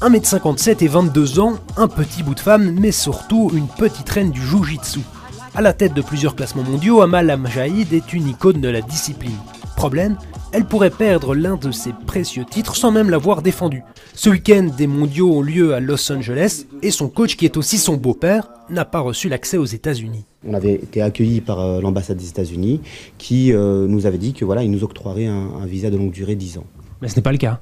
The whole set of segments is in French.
1m57 et 22 ans, un petit bout de femme, mais surtout une petite reine du Jiu-Jitsu. À la tête de plusieurs classements mondiaux, Amal Al-Mjaid est une icône de la discipline. Problème, elle pourrait perdre l'un de ses précieux titres sans même l'avoir défendu. Ce week-end, des mondiaux ont lieu à Los Angeles et son coach, qui est aussi son beau-père, n'a pas reçu l'accès aux États-Unis. On avait été accueillis par l'ambassade des États-Unis qui nous avait dit que voilà, il nous octroierait un visa de longue durée 10 ans. Mais ce n'est pas le cas.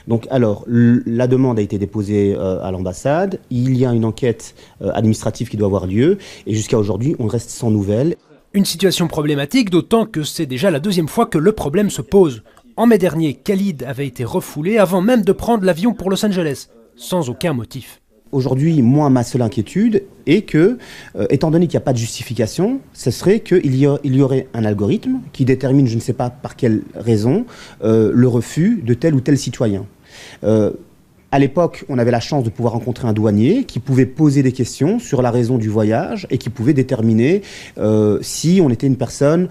Donc alors, la demande a été déposée à l'ambassade, il y a une enquête administrative qui doit avoir lieu et jusqu'à aujourd'hui, on reste sans nouvelles. Une situation problématique, d'autant que c'est déjà la deuxième fois que le problème se pose. En mai dernier, Khalid avait été refoulé avant même de prendre l'avion pour Los Angeles, sans aucun motif. Aujourd'hui, moi, ma seule inquiétude est que, étant donné qu'il n'y a pas de justification, ce serait qu'il y aurait un algorithme qui détermine, je ne sais pas par quelle raison, le refus de tel ou tel citoyen. À l'époque, on avait la chance de pouvoir rencontrer un douanier qui pouvait poser des questions sur la raison du voyage et qui pouvait déterminer si on était une personne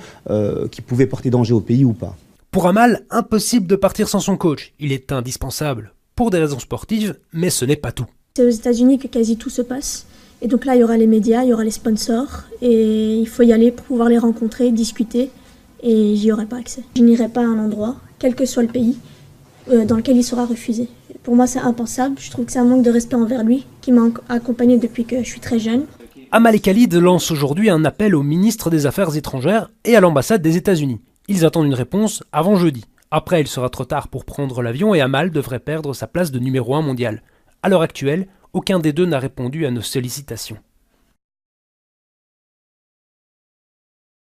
qui pouvait porter danger au pays ou pas. Pour Amal, impossible de partir sans son coach. Il est indispensable pour des raisons sportives, mais ce n'est pas tout. C'est aux États-Unis que quasi tout se passe. Et donc là, il y aura les médias, il y aura les sponsors. Et il faut y aller pour pouvoir les rencontrer, discuter. Et j'y aurai pas accès. Je n'irai pas à un endroit, quel que soit le pays, dans lequel il sera refusé. Pour moi, c'est impensable. Je trouve que c'est un manque de respect envers lui, qui m'a accompagné depuis que je suis très jeune. Amal et Khalid lancent aujourd'hui un appel au ministre des Affaires étrangères et à l'ambassade des États-Unis. Ils attendent une réponse avant jeudi. Après, il sera trop tard pour prendre l'avion et Amal devrait perdre sa place de numéro 1 mondial. À l'heure actuelle, aucun des deux n'a répondu à nos sollicitations.